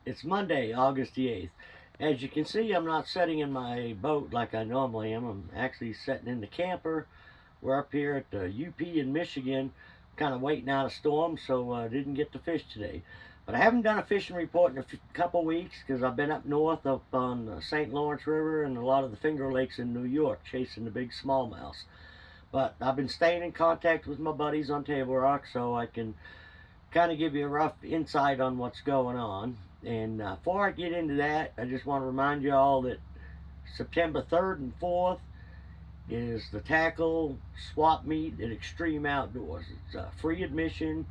It's Monday, August the 8th. As you can see, I'm not sitting in my boat like I normally am. I'm actually sitting in the camper. We're up here at the UP in Michigan, kind of waiting out a storm, so I didn't get to fish today. But I haven't done a fishing report in a couple weeks because I've been up north, up on the St. Lawrence River and a lot of the Finger Lakes in New York, chasing the big smallmouths. But I've been staying in contact with my buddies on Table Rock, so I can kind of give you a rough insight on what's going on. And before I get into that, I just want to remind you all that September 3rd and 4th is the tackle swap meet at Extreme Outdoors. It's free admission.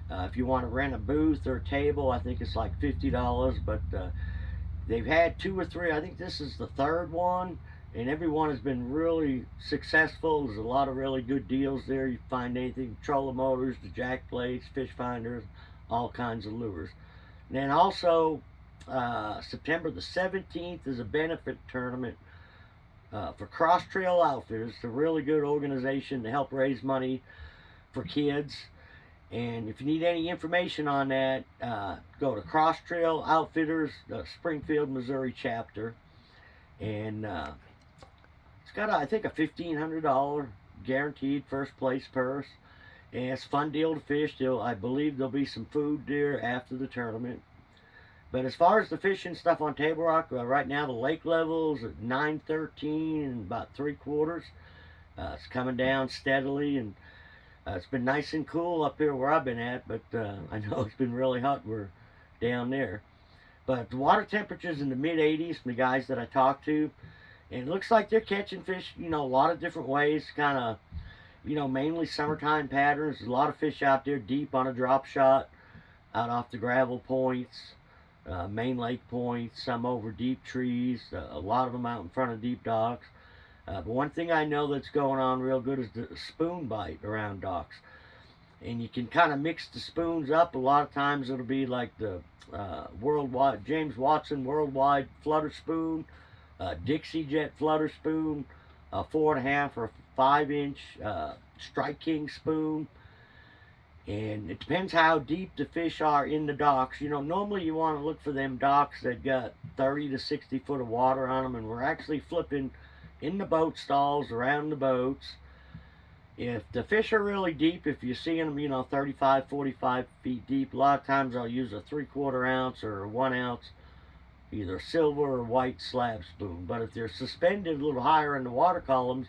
If you want to rent a booth or a table, I think it's like $50. But they've had two or three. I think this is the third one, and everyone has been really successful. There's a lot of really good deals there. You find anything, trolling motors, the jack plates, fish finders, all kinds of lures. And then also, September the 17th is a benefit tournament for Cross Trail Outfitters. It's a really good organization to help raise money for kids. And if you need any information on that, go to Cross Trail Outfitters, the Springfield, Missouri chapter. And it's got, I think, a $1,500 guaranteed first place purse. And it's a fun deal to fish. I believe there'll be some food there after the tournament. But as far as the fishing stuff on Table Rock, right now the lake level's at 913 and about 3/4. It's coming down steadily, and it's been nice and cool up here where I've been at, but I know it's been really hot. We're down there. But the water temperature's in the mid 80s from the guys that I talked to, and it looks like they're catching fish, a lot of different ways, kind of, mainly summertime patterns. There's a lot of fish out there deep on a drop shot, out off the gravel points, main lake points, some over deep trees, a lot of them out in front of deep docks. But one thing I know that's going on real good is the spoon bite around docks. And you can kind of mix the spoons up. A lot of times it'll be like the worldwide James Watson worldwide flutter spoon, Dixie Jet flutter spoon, a 4.5 or 5 inch Strike King spoon. And it depends how deep the fish are in the docks. Normally you want to look for them docks that got 30 to 60 foot of water on them, and we're actually flipping in the boat stalls, around the boats. If the fish are really deep, if you're seeing them, 35, 45 feet deep, a lot of times I'll use a 3/4 ounce or a 1 ounce, either silver or white slab spoon. But if they're suspended a little higher in the water columns,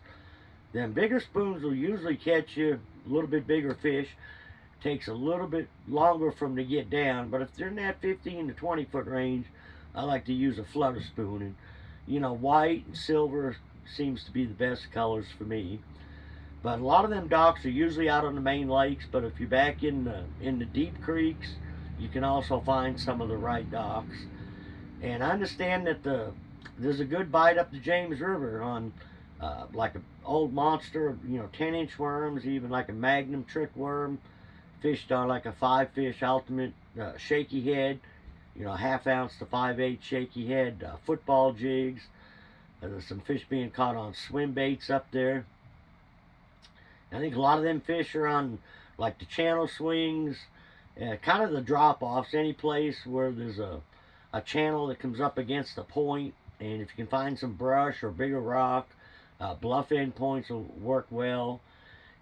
then bigger spoons will usually catch you a little bit bigger fish. Takes a little bit longer for them to get down, but if they're in that 15 to 20 foot range, I like to use a flutter spoon. And white and silver seems to be the best colors for me. But a lot of them docks are usually out on the main lakes, but if you're back in the deep creeks, you can also find some of the right docks. And I understand that there's a good bite up the James River on like an old monster, 10-inch worms, even like a magnum trick worm, fished on like a 5-fish ultimate shaky head, 1/2 ounce to 5/8 shaky head, football jigs. There's some fish being caught on swim baits up there. I think a lot of them fish are on like the channel swings, kind of the drop offs, any place where there's a channel that comes up against the point. And if you can find some brush or bigger rock, bluff end points will work well.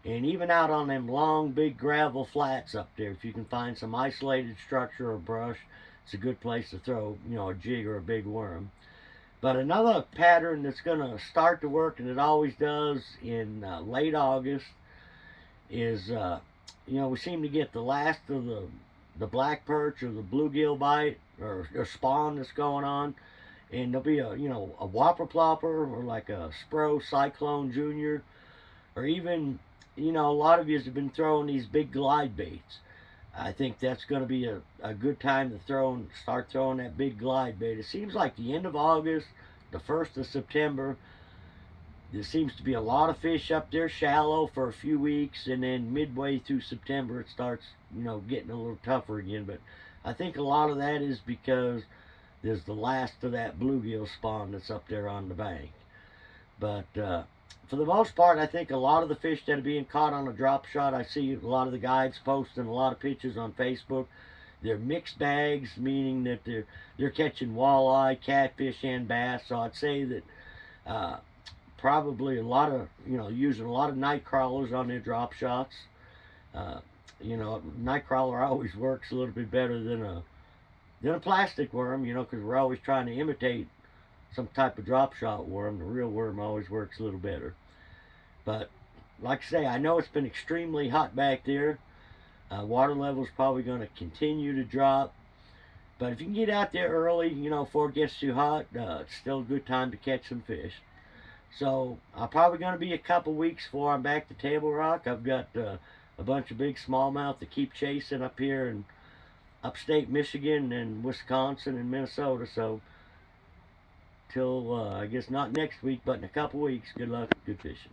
And even out on them long, big gravel flats up there, if you can find some isolated structure or brush, it's a good place to throw, a jig or a big worm. But another pattern that's going to start to work, and it always does in late August, is, we seem to get the last of the black perch or the bluegill bite or spawn that's going on. And there'll be a whopper plopper or like a Spro Cyclone Junior, or even, a lot of you have been throwing these big glide baits. I think that's going to be a good time to start throwing that big glide bait. It seems like the end of August, the 1st of September, there seems to be a lot of fish up there shallow for a few weeks, and then midway through September it starts, getting a little tougher again. But I think a lot of that is because there's the last of that bluegill spawn that's up there on the bank. But for the most part, I think a lot of the fish that are being caught on a drop shot, I see a lot of the guides posting a lot of pictures on Facebook. they're mixed bags, meaning that they're catching walleye, catfish, and bass. So I'd say that probably a lot of, using a lot of night crawlers on their drop shots. Uh, Night crawler always works a little bit better than a plastic worm, because we're always trying to imitate some type of drop shot worm. The real worm always works a little better. But like I say, I know it's been extremely hot back there. Water level's probably going to continue to drop. But if you can get out there early, before it gets too hot, it's still a good time to catch some fish. So I'm probably going to be a couple weeks before I'm back to Table Rock. I've got a bunch of big smallmouth to keep chasing up here in upstate Michigan and Wisconsin and Minnesota. So till I guess not next week, but in a couple weeks, good luck, good fishing.